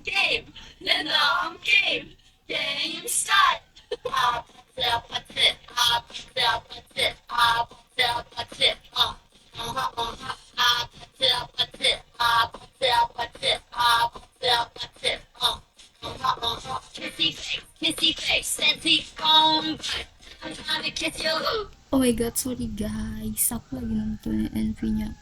game. The long game. Game start. Up, up, up, up, up, up, up, up, kissy face, sensy phone. I'm gonna kiss you. Oh my god, sorry guys, aku lagi nonton MV-nya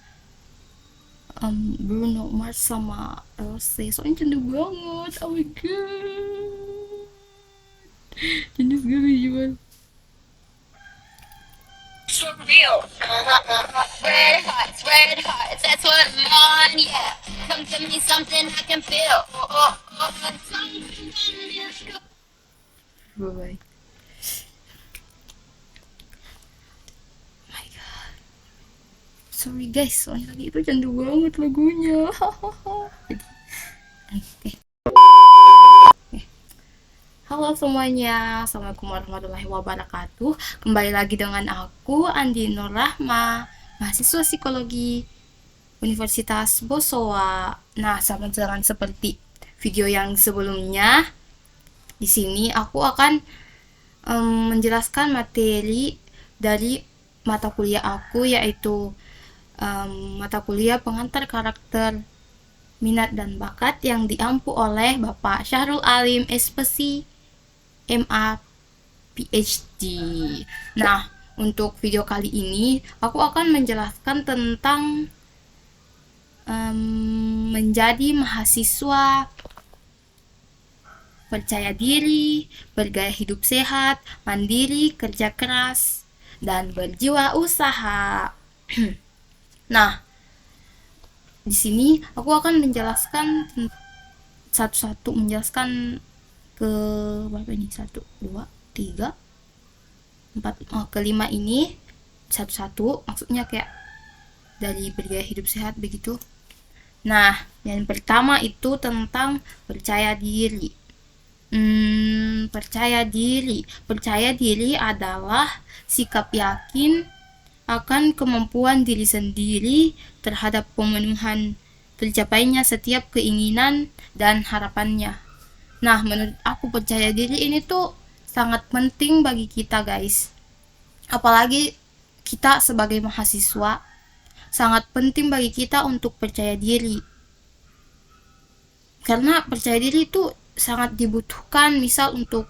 Bruno Mars sama Rose, soalnya candu banget. Oh my god, candu sekali cuman. For real. Red hearts, that's what I'm on, yeah. Come give me something I can feel. Bye bye. My god, sorry guys, soalnya tadi itu candu banget lagunya. Oke. Halo semuanya, Assalamualaikum warahmatullahi wabarakatuh. Kembali lagi dengan aku, Andi Nur Rahma, mahasiswa psikologi Universitas Bosowa. Nah, sama dengan seperti video yang sebelumnya, di sini aku akan menjelaskan materi dari mata kuliah aku, yaitu mata kuliah pengantar karakter minat dan bakat yang diampu oleh Bapak Syahrul Alim, SPC MA PhD. Nah, untuk video kali ini aku akan menjelaskan tentang menjadi mahasiswa percaya diri, bergaya hidup sehat, mandiri, kerja keras, dan berjiwa usaha. Nah, di sini aku akan menjelaskan satu-satu, menjelaskan ke berapa ini, 1, 2, 3, 4, kelima ini satu-satu, maksudnya kayak dari bergaya hidup sehat begitu. Nah, yang pertama itu tentang percaya diri. Percaya diri adalah sikap yakin akan kemampuan diri sendiri terhadap pemenuhan tercapainya setiap keinginan dan harapannya. Nah, menurut aku percaya diri ini tuh sangat penting bagi kita guys. Apalagi kita sebagai mahasiswa, sangat penting bagi kita untuk percaya diri. Karena percaya diri itu sangat dibutuhkan, misal untuk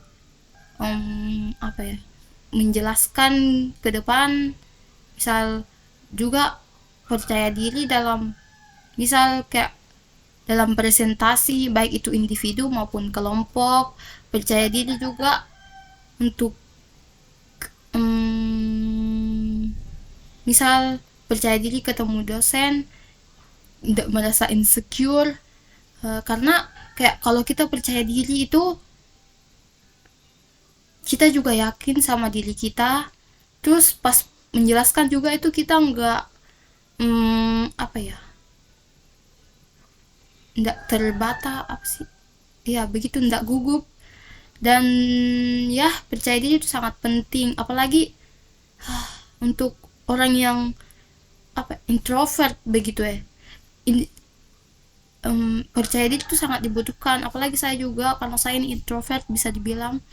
menjelaskan ke depan, misal juga percaya diri dalam misal kayak dalam presentasi, baik itu individu maupun kelompok. Percaya diri juga untuk misal percaya diri ketemu dosen, tidak merasa insecure. Karena kayak kalau kita percaya diri itu kita juga yakin sama diri kita, terus pas menjelaskan juga itu kita nggak nggak terbata, apa sih ya begitu, nggak gugup. Dan ya, percaya diri itu sangat penting, apalagi untuk orang yang introvert begitu ya. Percaya diri itu sangat dibutuhkan, apalagi saya juga, karena saya ini introvert bisa dibilang.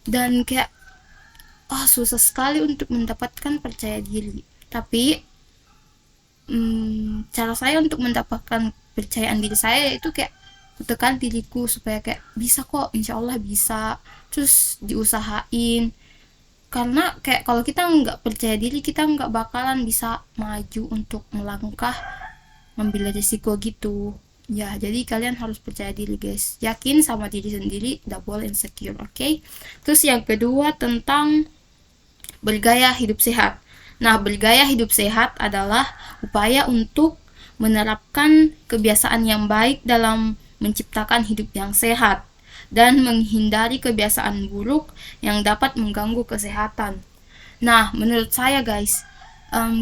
Dan kayak susah sekali untuk mendapatkan percaya diri. Tapi cara saya untuk mendapatkan percayaan diri saya itu kayak tekan diriku supaya kayak bisa kok, insya Allah bisa, terus diusahain. Karena kayak kalau kita nggak percaya diri, kita nggak bakalan bisa maju untuk melangkah, ngambil risiko gitu ya. Jadi kalian harus percaya diri guys, yakin sama diri sendiri, tidak boleh insecure, oke? Terus yang kedua tentang bergaya hidup sehat. Nah, bergaya hidup sehat adalah upaya untuk menerapkan kebiasaan yang baik dalam menciptakan hidup yang sehat dan menghindari kebiasaan buruk yang dapat mengganggu kesehatan. Nah, menurut saya guys,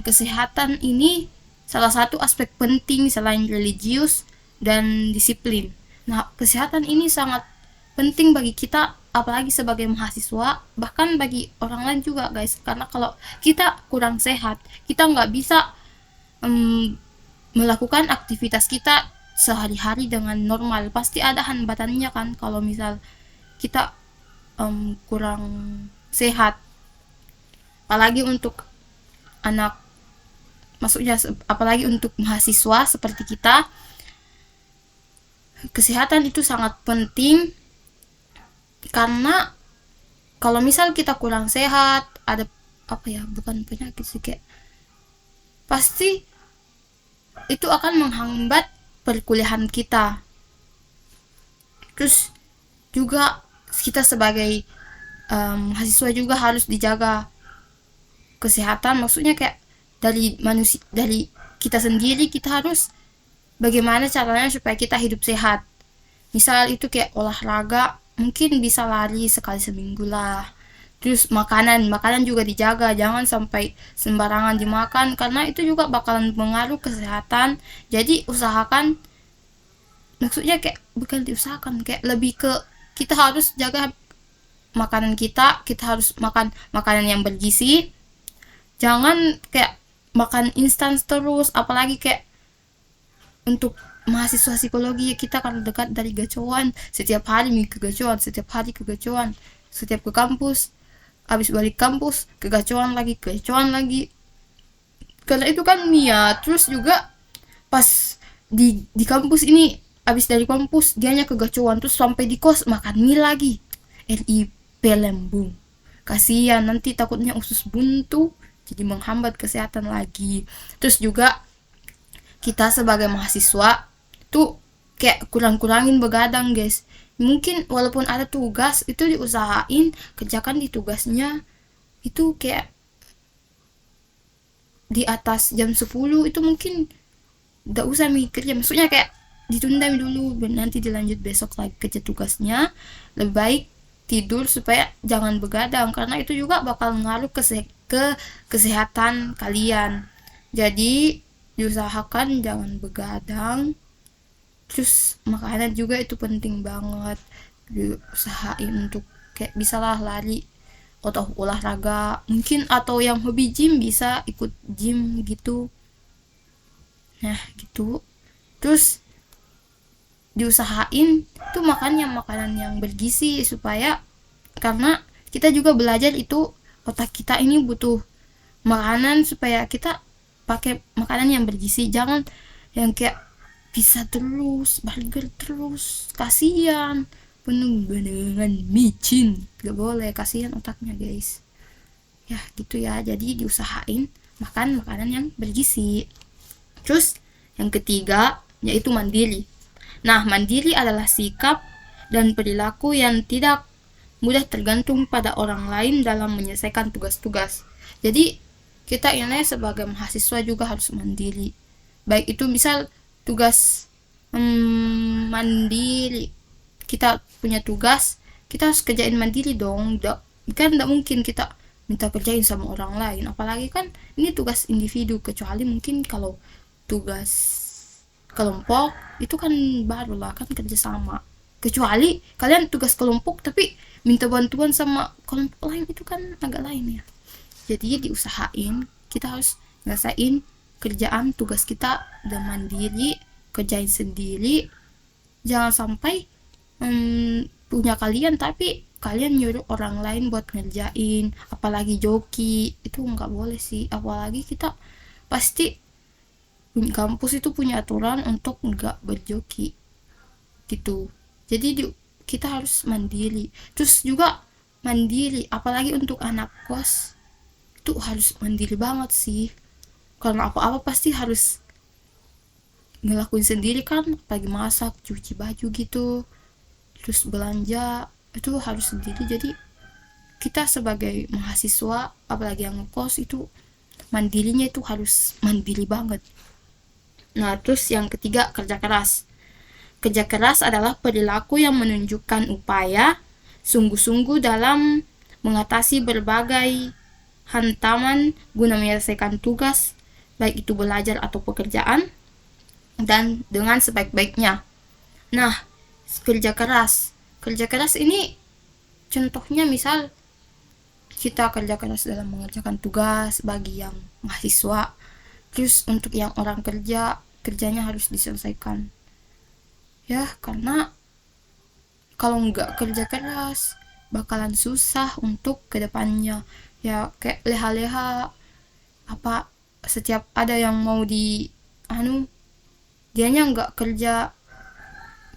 kesehatan ini salah satu aspek penting selain religius dan disiplin. Nah, kesehatan ini sangat penting bagi kita, apalagi sebagai mahasiswa, bahkan bagi orang lain juga guys. Karena kalau kita kurang sehat, kita nggak bisa melakukan aktivitas kita sehari-hari dengan normal. Pasti ada hambatannya kan kalau misal kita kurang sehat, apalagi untuk anak, maksudnya apalagi untuk mahasiswa seperti kita. Kesehatan itu sangat penting, karena kalau misal kita kurang sehat, ada apa ya, bukan penyakit sih, kayak pasti itu akan menghambat perkuliahan kita. Terus juga kita sebagai mahasiswa juga harus dijaga kesehatan, maksudnya kayak dari manusia, dari kita sendiri, kita harus bagaimana caranya supaya kita hidup sehat. Misal itu kayak olahraga, mungkin bisa lari sekali seminggu lah. Terus makanan juga dijaga, jangan sampai sembarangan dimakan, karena itu juga bakalan pengaruh kesehatan. Jadi usahakan, maksudnya kayak bukan diusahakan, kayak lebih ke kita harus jaga makanan kita. Kita harus makan makanan yang bergizi, jangan kayak makan instan terus. Apalagi kayak untuk mahasiswa psikologi, kita kan dekat dari gacoan, setiap hari ke gacoan, setiap hari ke gacoan, setiap ke kampus, habis balik kampus ke gacoan lagi, ke gacoan lagi. Karena itu kan Mia. Terus juga pas di kampus ini, habis dari kampus dianya ke gacoan, terus sampai di kos makan mie lagi. RIP lembung, kasihan, nanti takutnya usus buntu, jadi menghambat kesehatan lagi. Terus juga kita sebagai mahasiswa tuh kayak kurang-kurangin begadang, guys. Mungkin walaupun ada tugas, itu diusahain kerjakan di tugasnya itu kayak di atas jam 10. Itu mungkin gak usah mikirnya, maksudnya kayak ditunda dulu, nanti dilanjut besok lagi kerja tugasnya. Lebih baik tidur supaya jangan begadang, karena itu juga bakal ngaruh ke kesehatan kalian. Jadi diusahakan jangan begadang. Terus makanan juga itu penting banget, diusahain untuk kayak bisalah lari atau olahraga mungkin, atau yang hobi gym bisa ikut gym gitu. Nah gitu. Terus diusahain tuh makan yang makanan yang bergizi, supaya karena kita juga belajar itu, otak kita ini butuh makanan, supaya kita pakai makanan yang bergizi. Jangan yang kayak pizza terus, burger terus, kasihan, penuh dengan micin, gak boleh, kasihan otaknya guys. Ya gitu ya, jadi diusahain makan makanan yang bergizi. Terus yang ketiga yaitu mandiri. Nah, mandiri adalah sikap dan perilaku yang tidak mudah tergantung pada orang lain dalam menyelesaikan tugas-tugas. Jadi kita ini sebagai mahasiswa juga harus mandiri. Baik itu misal tugas mandiri, kita punya tugas, kita harus kerjain mandiri dong. Kan tidak mungkin kita minta kerjain sama orang lain, apalagi kan ini tugas individu. Kecuali mungkin kalau tugas kelompok itu kan barulah kan kerjasama. Kecuali kalian tugas kelompok tapi minta bantuan sama kelompok lain, itu kan agak lain ya. Jadi diusahain kita harus ngerasain kerjaan tugas kita dan mandiri, kerjain sendiri. Jangan sampai punya kalian tapi kalian nyuruh orang lain buat ngerjain, apalagi joki, itu nggak boleh sih. Apalagi kita pasti kampus itu punya aturan untuk nggak berjoki gitu. Jadi kita harus mandiri. Terus juga mandiri, apalagi untuk anak kos itu harus mandiri banget sih, karena apa-apa pasti harus ngelakuin sendiri kan, pagi masak, cuci baju gitu, terus belanja itu harus sendiri. Jadi kita sebagai mahasiswa, apalagi yang ngekos, itu mandirinya itu harus mandiri banget. Nah terus yang ketiga, kerja keras. Kerja keras adalah perilaku yang menunjukkan upaya sungguh-sungguh dalam mengatasi berbagai hantaman guna menyelesaikan tugas, baik itu belajar atau pekerjaan, dan dengan sebaik-baiknya. Nah, kerja keras. Kerja keras ini contohnya misal kita kerja keras dalam mengerjakan tugas bagi yang mahasiswa. Terus untuk yang orang kerja, kerjanya harus diselesaikan ya, karena kalau nggak kerja keras bakalan susah untuk kedepannya. Ya kayak leha-leha apa, setiap ada yang mau di dianya nggak kerja,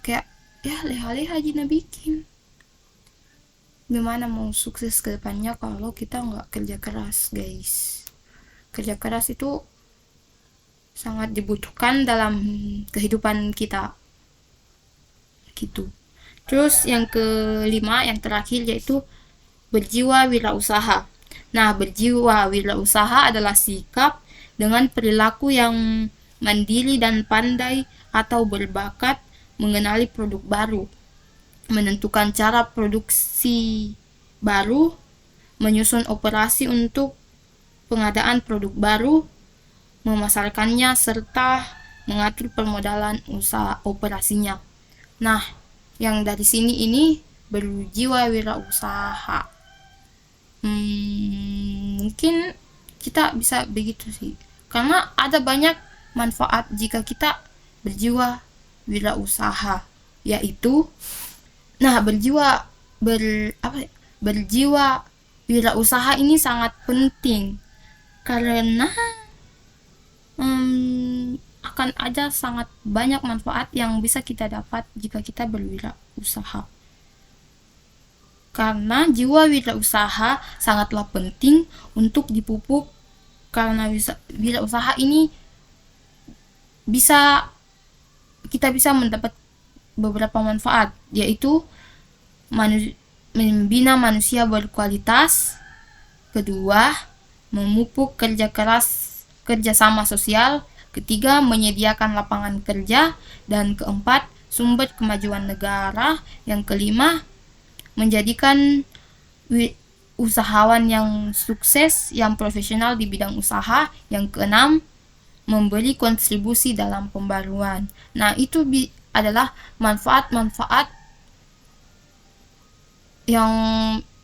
kayak ya leha-leha aja bikin. Gimana mau sukses kedepannya kalau kita nggak kerja keras, guys? Kerja keras itu sangat dibutuhkan dalam kehidupan kita gitu. Terus yang kelima, yang terakhir, yaitu berjiwa wirausaha. Nah, berjiwa wirausaha adalah sikap dengan perilaku yang mandiri dan pandai atau berbakat mengenali produk baru, menentukan cara produksi baru, menyusun operasi untuk pengadaan produk baru, memasarkannya, serta mengatur permodalan usaha operasinya. Nah, yang dari sini ini berjiwa wirausaha. Mungkin kita bisa begitu sih. Karena ada banyak manfaat jika kita berjiwa wirausaha, yaitu berjiwa wirausaha ini sangat penting karena akan ada sangat banyak manfaat yang bisa kita dapat jika kita berwirausaha. Karena jiwa wirausaha sangatlah penting untuk dipupuk, karena wirausaha ini kita bisa mendapat beberapa manfaat, yaitu membina manusia berkualitas, kedua memupuk kerjasama sosial, ketiga menyediakan lapangan kerja, dan keempat sumber kemajuan negara, yang kelima menjadikan usahawan yang sukses, yang profesional di bidang usaha, yang keenam memberi kontribusi dalam pembaruan. Nah, itu adalah manfaat-manfaat yang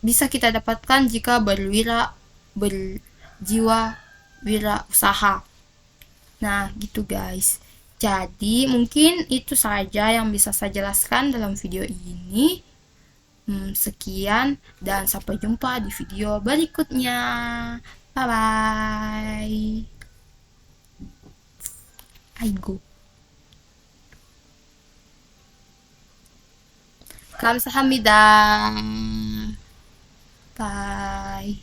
bisa kita dapatkan jika berjiwa wirausaha. Nah, gitu guys. Jadi, mungkin itu saja yang bisa saya jelaskan dalam video ini. Sekian, dan sampai jumpa di video berikutnya. Bye-bye. Aigo. 감사합니다. Bye.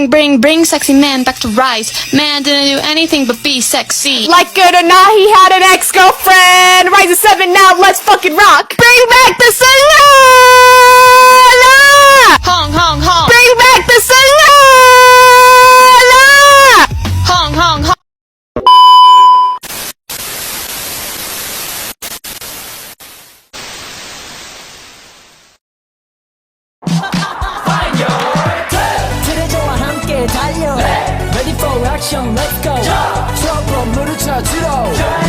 Bring sexy man back to rise. Man didn't do anything but be sexy. Like it or not, he had an ex-girlfriend. Rise to 7 now, let's fucking rock. Bring back the salala. Hong hong hong. Bring back the salala. Hong hong hong. 트레저와 함께 달려 Ready for action, let's go 트러블 물을 쳐주러